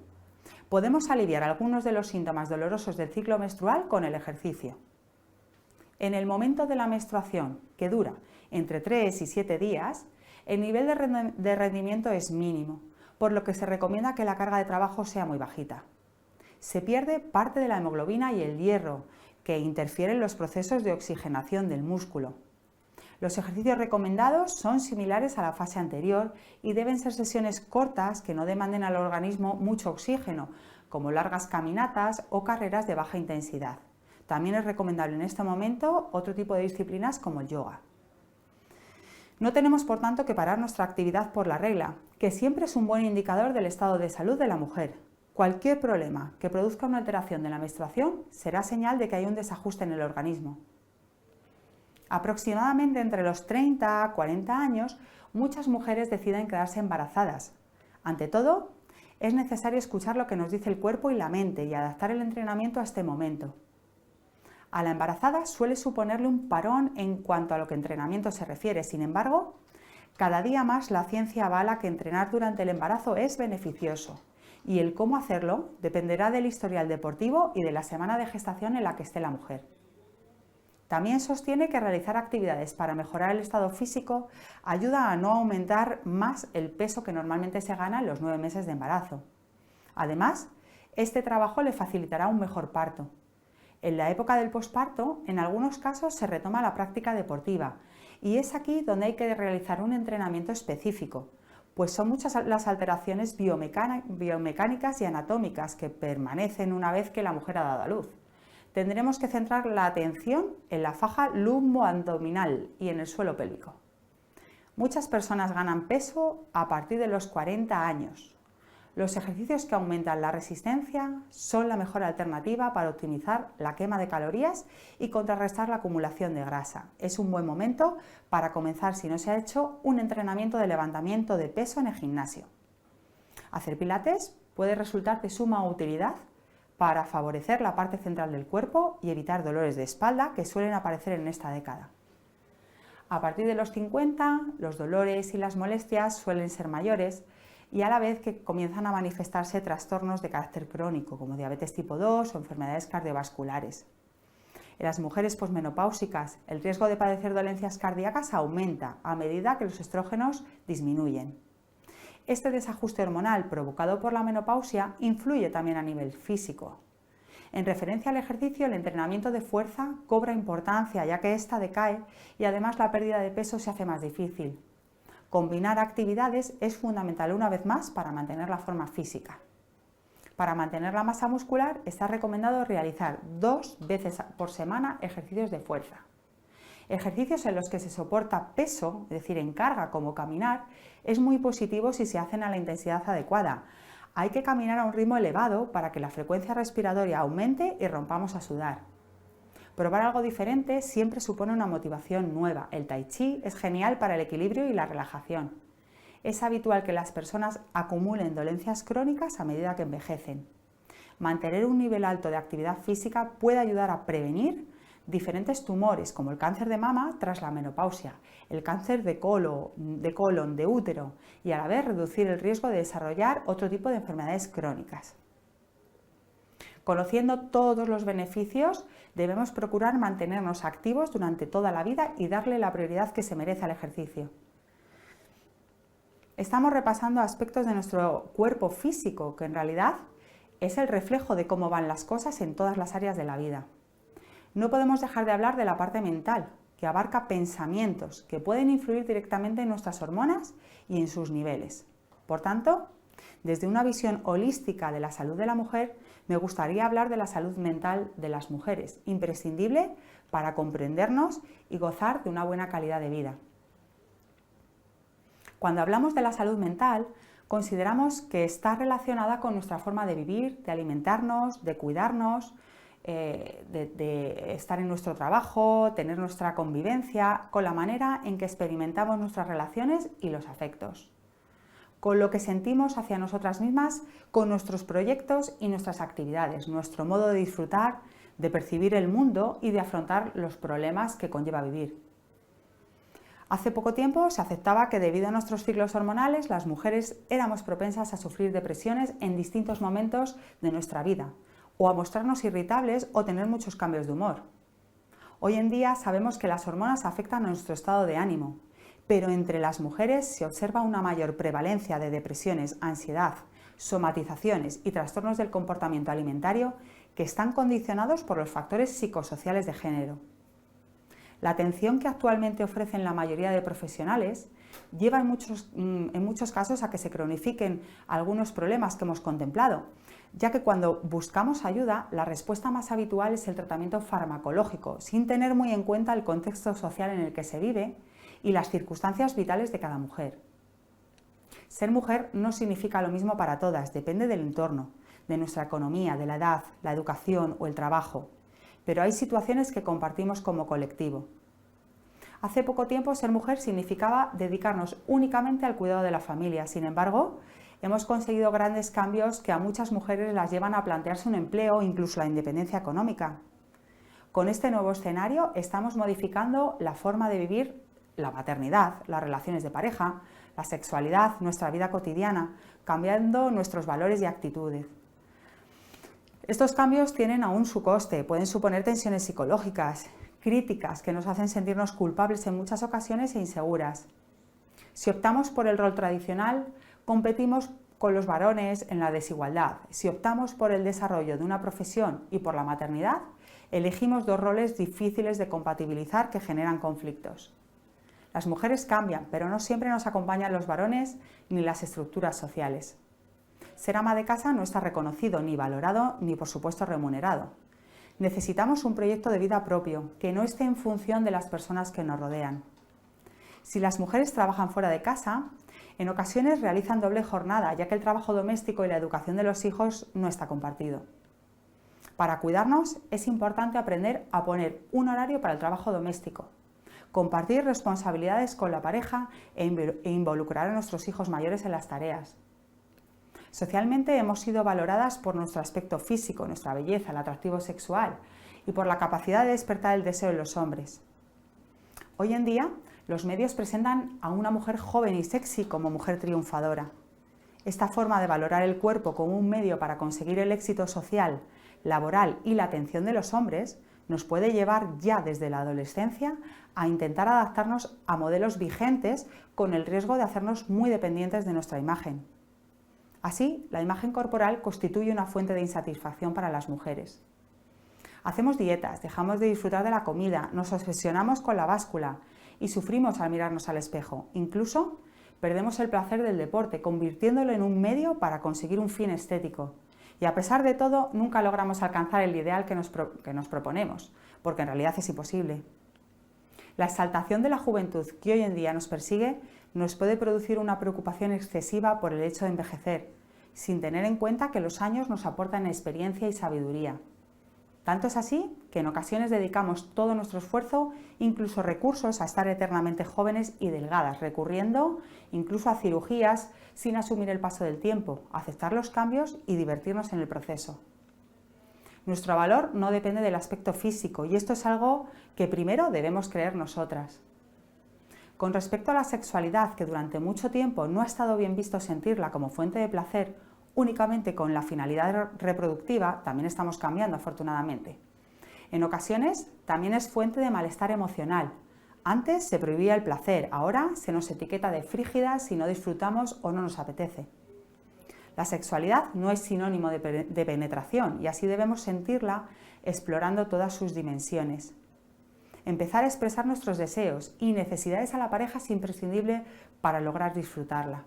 podemos aliviar algunos de los síntomas dolorosos del ciclo menstrual con el ejercicio. En el momento de la menstruación, que dura entre 3 y 7 días, el nivel de rendimiento es mínimo, por lo que se recomienda que la carga de trabajo sea muy bajita. Se pierde parte de la hemoglobina y el hierro, que interfieren los procesos de oxigenación del músculo. Los ejercicios recomendados son similares a la fase anterior y deben ser sesiones cortas que no demanden al organismo mucho oxígeno, como largas caminatas o carreras de baja intensidad. También es recomendable en este momento otro tipo de disciplinas como el yoga. No tenemos, por tanto, que parar nuestra actividad por la regla, que siempre es un buen indicador del estado de salud de la mujer. Cualquier problema que produzca una alteración de la menstruación será señal de que hay un desajuste en el organismo. Aproximadamente entre los 30 a 40 años, muchas mujeres deciden quedarse embarazadas. Ante todo, es necesario escuchar lo que nos dice el cuerpo y la mente y adaptar el entrenamiento a este momento. A la embarazada suele suponerle un parón en cuanto a lo que entrenamiento se refiere. Sin embargo, cada día más la ciencia avala que entrenar durante el embarazo es beneficioso y el cómo hacerlo dependerá del historial deportivo y de la semana de gestación en la que esté la mujer. También sostiene que realizar actividades para mejorar el estado físico ayuda a no aumentar más el peso que normalmente se gana en los 9 meses de embarazo. Además, este trabajo le facilitará un mejor parto. En la época del posparto, en algunos casos se retoma la práctica deportiva Y es aquí donde hay que realizar un entrenamiento específico, pues son muchas las alteraciones biomecánicas y anatómicas que permanecen una vez que la mujer ha dado a luz. Tendremos que centrar la atención en la faja lumboabdominal y en el suelo pélvico. Muchas personas ganan peso a partir de los 40 años. Los ejercicios que aumentan la resistencia son la mejor alternativa para optimizar la quema de calorías y contrarrestar la acumulación de grasa. Es un buen momento para comenzar, si no se ha hecho, un entrenamiento de levantamiento de peso en el gimnasio. Hacer pilates puede resultar de suma utilidad para favorecer la parte central del cuerpo y evitar dolores de espalda que suelen aparecer en esta década. A partir de los 50, los dolores y las molestias suelen ser mayores y a la vez que comienzan a manifestarse trastornos de carácter crónico, como diabetes tipo 2 o enfermedades cardiovasculares. En las mujeres posmenopáusicas, el riesgo de padecer dolencias cardíacas aumenta a medida que los estrógenos disminuyen. Este desajuste hormonal provocado por la menopausia influye también a nivel físico. En referencia al ejercicio, el entrenamiento de fuerza cobra importancia ya que ésta decae y además la pérdida de peso se hace más difícil. Combinar actividades es fundamental una vez más para mantener la forma física. Para mantener la masa muscular está recomendado realizar 2 veces por semana ejercicios de fuerza. Ejercicios en los que se soporta peso, es decir, en carga como caminar, es muy positivo si se hacen a la intensidad adecuada. Hay que caminar a un ritmo elevado para que la frecuencia respiratoria aumente y rompamos a sudar. Probar algo diferente siempre supone una motivación nueva. El tai chi es genial para el equilibrio y la relajación. Es habitual que las personas acumulen dolencias crónicas a medida que envejecen. Mantener un nivel alto de actividad física puede ayudar a prevenir diferentes tumores como el cáncer de mama tras la menopausia, el cáncer de colon, de útero y a la vez reducir el riesgo de desarrollar otro tipo de enfermedades crónicas. Conociendo todos los beneficios, debemos procurar mantenernos activos durante toda la vida y darle la prioridad que se merece al ejercicio. Estamos repasando aspectos de nuestro cuerpo físico, que en realidad es el reflejo de cómo van las cosas en todas las áreas de la vida. No podemos dejar de hablar de la parte mental, que abarca pensamientos que pueden influir directamente en nuestras hormonas y en sus niveles. Por tanto, desde una visión holística de la salud de la mujer, me gustaría hablar de la salud mental de las mujeres, imprescindible para comprendernos y gozar de una buena calidad de vida. Cuando hablamos de la salud mental, consideramos que está relacionada con nuestra forma de vivir, de alimentarnos, de cuidarnos, de estar en nuestro trabajo, tener nuestra convivencia, con la manera en que experimentamos nuestras relaciones y los afectos, con lo que sentimos hacia nosotras mismas, con nuestros proyectos y nuestras actividades, nuestro modo de disfrutar, de percibir el mundo y de afrontar los problemas que conlleva vivir. Hace poco tiempo se aceptaba que debido a nuestros ciclos hormonales, las mujeres éramos propensas a sufrir depresiones en distintos momentos de nuestra vida, o a mostrarnos irritables o tener muchos cambios de humor. Hoy en día sabemos que las hormonas afectan a nuestro estado de ánimo, pero entre las mujeres se observa una mayor prevalencia de depresiones, ansiedad, somatizaciones y trastornos del comportamiento alimentario que están condicionados por los factores psicosociales de género. La atención que actualmente ofrecen la mayoría de profesionales lleva en muchos casos a que se cronifiquen algunos problemas que hemos contemplado, ya que cuando buscamos ayuda, la respuesta más habitual es el tratamiento farmacológico, sin tener muy en cuenta el contexto social en el que se vive y las circunstancias vitales de cada mujer. Ser mujer no significa lo mismo para todas, depende del entorno, de nuestra economía, de la edad, la educación o el trabajo, pero hay situaciones que compartimos como colectivo. Hace poco tiempo ser mujer significaba dedicarnos únicamente al cuidado de la familia, sin embargo, hemos conseguido grandes cambios que a muchas mujeres las llevan a plantearse un empleo o incluso la independencia económica. Con este nuevo escenario estamos modificando la forma de vivir la maternidad, las relaciones de pareja, la sexualidad, nuestra vida cotidiana, cambiando nuestros valores y actitudes. Estos cambios tienen aún su coste, pueden suponer tensiones psicológicas, críticas que nos hacen sentirnos culpables en muchas ocasiones e inseguras. Si optamos por el rol tradicional, competimos con los varones en la desigualdad. Si optamos por el desarrollo de una profesión y por la maternidad, elegimos dos roles difíciles de compatibilizar que generan conflictos. Las mujeres cambian, pero no siempre nos acompañan los varones ni las estructuras sociales. Ser ama de casa no está reconocido, ni valorado, ni por supuesto remunerado. Necesitamos un proyecto de vida propio, que no esté en función de las personas que nos rodean. Si las mujeres trabajan fuera de casa, en ocasiones realizan doble jornada, ya que el trabajo doméstico y la educación de los hijos no está compartido. Para cuidarnos es importante aprender a poner un horario para el trabajo doméstico, compartir responsabilidades con la pareja e involucrar a nuestros hijos mayores en las tareas. Socialmente hemos sido valoradas por nuestro aspecto físico, nuestra belleza, el atractivo sexual y por la capacidad de despertar el deseo en los hombres. Hoy en día, los medios presentan a una mujer joven y sexy como mujer triunfadora. Esta forma de valorar el cuerpo como un medio para conseguir el éxito social, laboral y la atención de los hombres nos puede llevar ya desde la adolescencia a intentar adaptarnos a modelos vigentes con el riesgo de hacernos muy dependientes de nuestra imagen. Así, la imagen corporal constituye una fuente de insatisfacción para las mujeres. Hacemos dietas, dejamos de disfrutar de la comida, nos obsesionamos con la báscula y sufrimos al mirarnos al espejo. Incluso perdemos el placer del deporte, convirtiéndolo en un medio para conseguir un fin estético. Y a pesar de todo, nunca logramos alcanzar el ideal que nos proponemos, porque en realidad es imposible. La exaltación de la juventud que hoy en día nos persigue nos puede producir una preocupación excesiva por el hecho de envejecer, sin tener en cuenta que los años nos aportan experiencia y sabiduría. Tanto es así que en ocasiones dedicamos todo nuestro esfuerzo, incluso recursos, a estar eternamente jóvenes y delgadas, recurriendo incluso a cirugías sin asumir el paso del tiempo, aceptar los cambios y divertirnos en el proceso. Nuestro valor no depende del aspecto físico y esto es algo que primero debemos creer nosotras. Con respecto a la sexualidad, que durante mucho tiempo no ha estado bien visto sentirla como fuente de placer únicamente con la finalidad reproductiva, también estamos cambiando afortunadamente. En ocasiones también es fuente de malestar emocional. Antes se prohibía el placer, ahora se nos etiqueta de frígidas si no disfrutamos o no nos apetece. La sexualidad no es sinónimo de penetración y así debemos sentirla explorando todas sus dimensiones. Empezar a expresar nuestros deseos y necesidades a la pareja es imprescindible para lograr disfrutarla.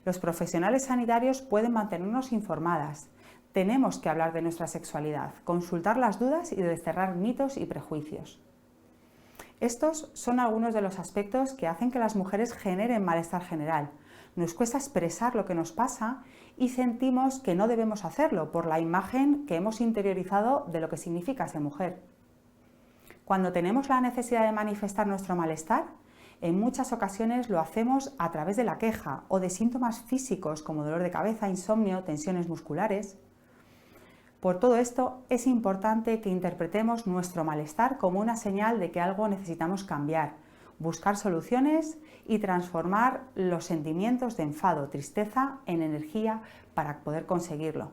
Los profesionales sanitarios pueden mantenernos informadas. Tenemos que hablar de nuestra sexualidad, consultar las dudas y desterrar mitos y prejuicios. Estos son algunos de los aspectos que hacen que las mujeres generen malestar general. Nos cuesta expresar lo que nos pasa y sentimos que no debemos hacerlo por la imagen que hemos interiorizado de lo que significa ser mujer. Cuando tenemos la necesidad de manifestar nuestro malestar, en muchas ocasiones lo hacemos a través de la queja o de síntomas físicos como dolor de cabeza, insomnio, tensiones musculares. Por todo esto, es importante que interpretemos nuestro malestar como una señal de que algo necesitamos cambiar, buscar soluciones y transformar los sentimientos de enfado, tristeza en energía para poder conseguirlo.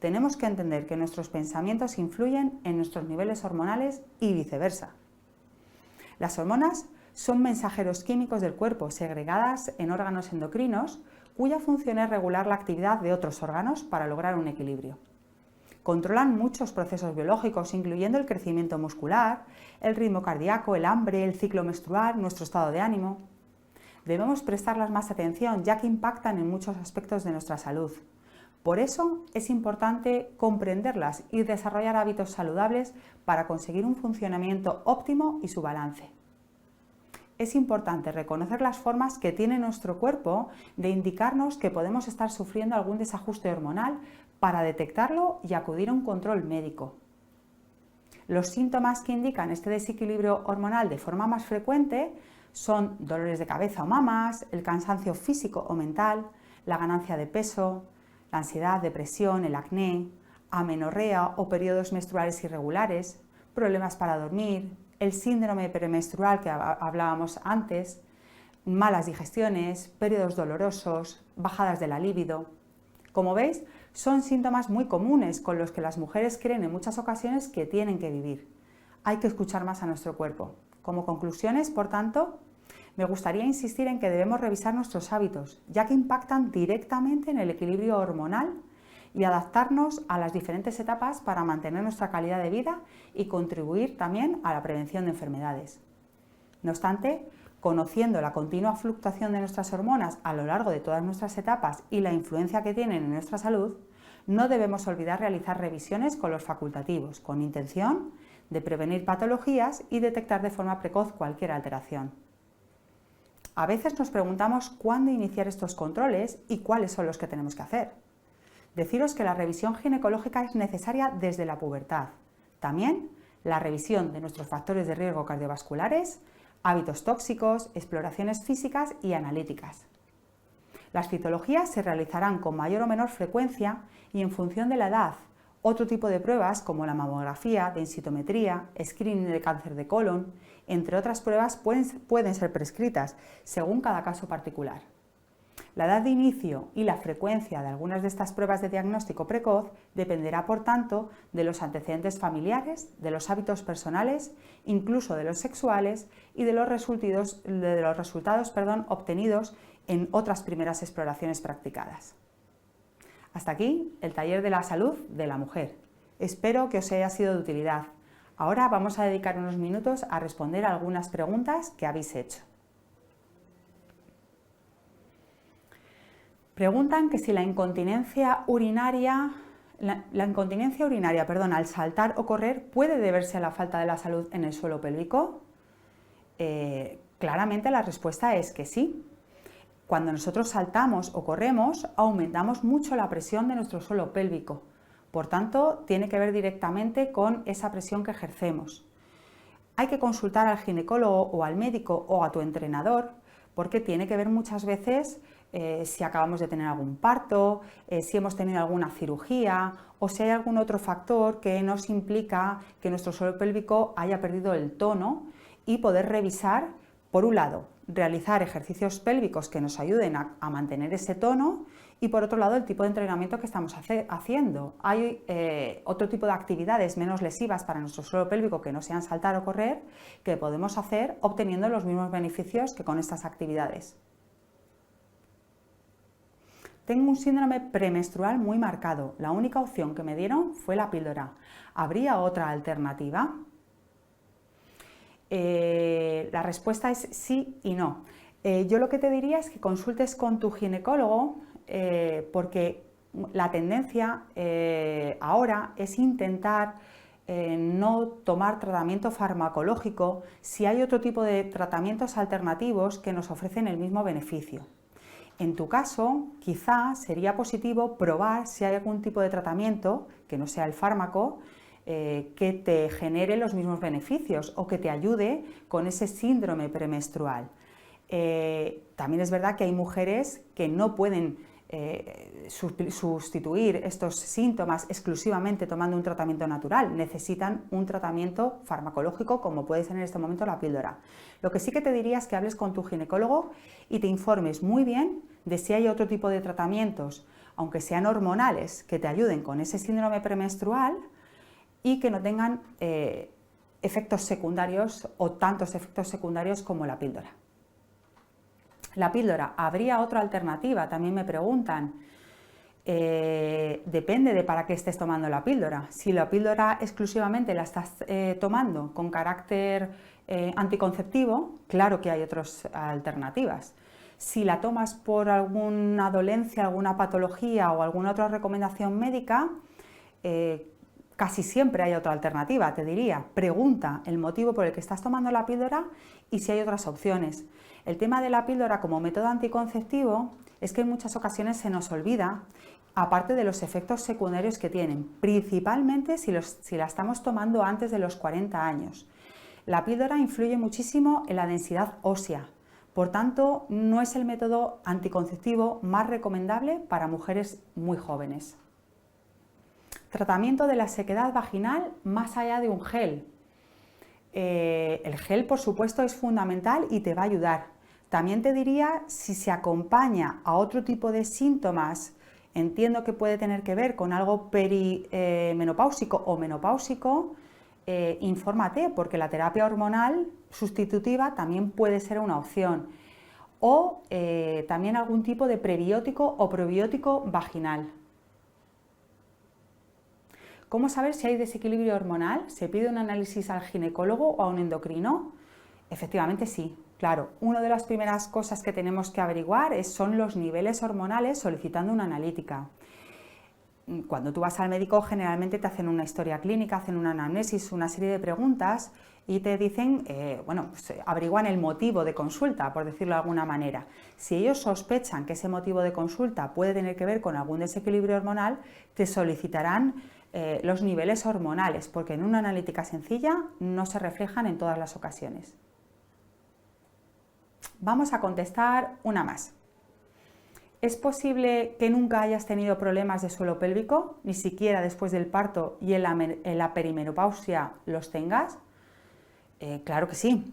Tenemos que entender que nuestros pensamientos influyen en nuestros niveles hormonales y viceversa. Las hormonas son mensajeros químicos del cuerpo segregadas en órganos endocrinos cuya función es regular la actividad de otros órganos para lograr un equilibrio. Controlan muchos procesos biológicos, incluyendo el crecimiento muscular, el ritmo cardíaco, el hambre, el ciclo menstrual, nuestro estado de ánimo. Debemos prestarles más atención ya que impactan en muchos aspectos de nuestra salud. Por eso es importante comprenderlas y desarrollar hábitos saludables para conseguir un funcionamiento óptimo y su balance. Es importante reconocer las formas que tiene nuestro cuerpo de indicarnos que podemos estar sufriendo algún desajuste hormonal para detectarlo y acudir a un control médico. Los síntomas que indican este desequilibrio hormonal de forma más frecuente son dolores de cabeza o mamas, el cansancio físico o mental, la ganancia de peso, la ansiedad, depresión, el acné, amenorrea o periodos menstruales irregulares, problemas para dormir, el síndrome premenstrual que hablábamos antes, malas digestiones, periodos dolorosos, bajadas de la libido. Como veis, son síntomas muy comunes con los que las mujeres creen en muchas ocasiones que tienen que vivir. Hay que escuchar más a nuestro cuerpo. Como conclusiones, por tanto, me gustaría insistir en que debemos revisar nuestros hábitos, ya que impactan directamente en el equilibrio hormonal y adaptarnos a las diferentes etapas para mantener nuestra calidad de vida y contribuir también a la prevención de enfermedades. No obstante, conociendo la continua fluctuación de nuestras hormonas a lo largo de todas nuestras etapas y la influencia que tienen en nuestra salud, no debemos olvidar realizar revisiones con los facultativos, con intención de prevenir patologías y detectar de forma precoz cualquier alteración. A veces nos preguntamos cuándo iniciar estos controles y cuáles son los que tenemos que hacer. Deciros que la revisión ginecológica es necesaria desde la pubertad. También la revisión de nuestros factores de riesgo cardiovasculares, hábitos tóxicos, exploraciones físicas y analíticas. Las citologías se realizarán con mayor o menor frecuencia y en función de la edad. Otro tipo de pruebas como la mamografía, densitometría, screening de cáncer de colon, entre otras pruebas pueden ser prescritas según cada caso particular. La edad de inicio y la frecuencia de algunas de estas pruebas de diagnóstico precoz dependerá, por tanto, de los antecedentes familiares, de los hábitos personales, incluso de los sexuales y de los resultados obtenidos en otras primeras exploraciones practicadas. Hasta aquí el taller de la salud de la mujer. Espero que os haya sido de utilidad. Ahora vamos a dedicar unos minutos a responder a algunas preguntas que habéis hecho. Preguntan que si la incontinencia urinaria al saltar o correr puede deberse a la falta de la salud en el suelo pélvico. Claramente la respuesta es que sí. Cuando nosotros saltamos o corremos, aumentamos mucho la presión de nuestro suelo pélvico. Por tanto, tiene que ver directamente con esa presión que ejercemos. Hay que consultar al ginecólogo o al médico o a tu entrenador, porque tiene que ver muchas veces si acabamos de tener algún parto, si hemos tenido alguna cirugía o si hay algún otro factor que nos implica que nuestro suelo pélvico haya perdido el tono y poder revisar, por un lado, realizar ejercicios pélvicos que nos ayuden a mantener ese tono y por otro lado el tipo de entrenamiento que estamos haciendo. Hay otro tipo de actividades menos lesivas para nuestro suelo pélvico que no sean saltar o correr que podemos hacer obteniendo los mismos beneficios que con estas actividades. Tengo un síndrome premenstrual muy marcado. La única opción que me dieron fue la píldora. ¿Habría otra alternativa? La respuesta es sí y no. Yo lo que te diría es que consultes con tu ginecólogo porque la tendencia ahora es intentar no tomar tratamiento farmacológico si hay otro tipo de tratamientos alternativos que nos ofrecen el mismo beneficio. En tu caso, quizá sería positivo probar si hay algún tipo de tratamiento, que no sea el fármaco, que te genere los mismos beneficios o que te ayude con ese síndrome premenstrual. También es verdad que hay mujeres que no pueden sustituir estos síntomas exclusivamente tomando un tratamiento natural, necesitan un tratamiento farmacológico como puede ser en este momento la píldora. Lo que sí que te diría es que hables con tu ginecólogo y te informes muy bien de si hay otro tipo de tratamientos, aunque sean hormonales, que te ayuden con ese síndrome premenstrual y que no tengan efectos secundarios o tantos efectos secundarios como la píldora. La píldora, ¿habría otra alternativa? También me preguntan. Depende de para qué estés tomando la píldora. Si la píldora exclusivamente la estás tomando con carácter anticonceptivo, claro que hay otras alternativas. Si la tomas por alguna dolencia, alguna patología o alguna otra recomendación médica, casi siempre hay otra alternativa, te diría. Pregunta el motivo por el que estás tomando la píldora y si hay otras opciones. El tema de la píldora como método anticonceptivo es que en muchas ocasiones se nos olvida, aparte de los efectos secundarios que tienen, principalmente si la estamos tomando antes de los 40 años. La píldora influye muchísimo en la densidad ósea, por tanto no es el método anticonceptivo más recomendable para mujeres muy jóvenes. Tratamiento de la sequedad vaginal más allá de un gel. El gel, por supuesto, es fundamental y te va a ayudar. También te diría, si se acompaña a otro tipo de síntomas, entiendo que puede tener que ver con algo perimenopáusico o menopáusico, infórmate, porque la terapia hormonal sustitutiva también puede ser una opción. O también algún tipo de prebiótico o probiótico vaginal. ¿Cómo saber si hay desequilibrio hormonal? ¿Se pide un análisis al ginecólogo o a un endocrino? Efectivamente sí. Claro, una de las primeras cosas que tenemos que averiguar son los niveles hormonales solicitando una analítica. Cuando tú vas al médico, generalmente te hacen una historia clínica, hacen una anamnesis, una serie de preguntas y te dicen, pues averiguan el motivo de consulta, por decirlo de alguna manera. Si ellos sospechan que ese motivo de consulta puede tener que ver con algún desequilibrio hormonal, te solicitarán los niveles hormonales, porque en una analítica sencilla no se reflejan en todas las ocasiones. Vamos a contestar una más. ¿Es posible que nunca hayas tenido problemas de suelo pélvico, ni siquiera después del parto y en la perimenopausia los tengas? Claro que sí.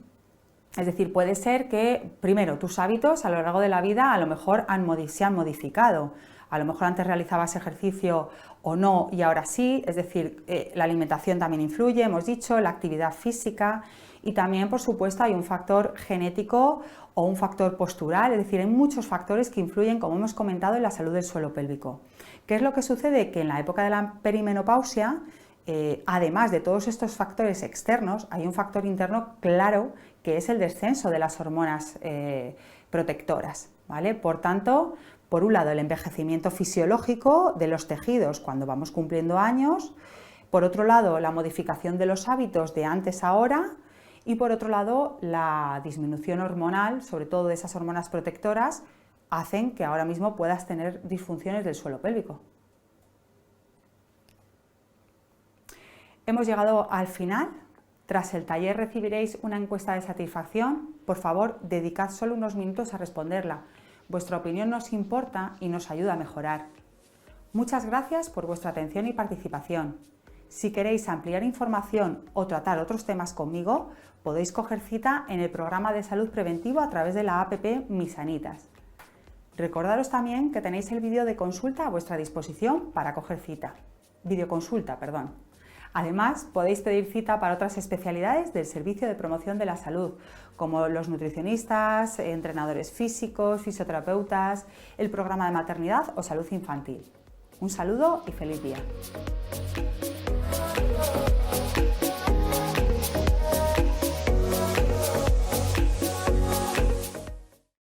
Es decir, puede ser que, primero, tus hábitos a lo largo de la vida a lo mejor se han modificado. A lo mejor antes realizabas ejercicio o no y ahora sí, es decir, la alimentación también influye, hemos dicho, la actividad física y también, por supuesto, hay un factor genético o un factor postural, es decir, hay muchos factores que influyen, como hemos comentado, en la salud del suelo pélvico. ¿Qué es lo que sucede? Que en la época de la perimenopausia, además de todos estos factores externos, hay un factor interno claro que es el descenso de las hormonas protectoras, ¿vale? Por tanto, por un lado, el envejecimiento fisiológico de los tejidos cuando vamos cumpliendo años, por otro lado, la modificación de los hábitos de antes a ahora y por otro lado, la disminución hormonal, sobre todo de esas hormonas protectoras, hacen que ahora mismo puedas tener disfunciones del suelo pélvico. Hemos llegado al final. Tras el taller recibiréis una encuesta de satisfacción. Por favor, dedicad solo unos minutos a responderla. Vuestra opinión nos importa y nos ayuda a mejorar. Muchas gracias por vuestra atención y participación. Si queréis ampliar información o tratar otros temas conmigo, podéis coger cita en el programa de salud preventivo a través de la app Mis Sanitas. Recordaros también que tenéis el vídeo de consulta a vuestra disposición para coger cita. Videoconsulta, perdón. Además, podéis pedir cita para otras especialidades del Servicio de Promoción de la Salud, como los nutricionistas, entrenadores físicos, fisioterapeutas, el programa de maternidad o salud infantil. Un saludo y feliz día.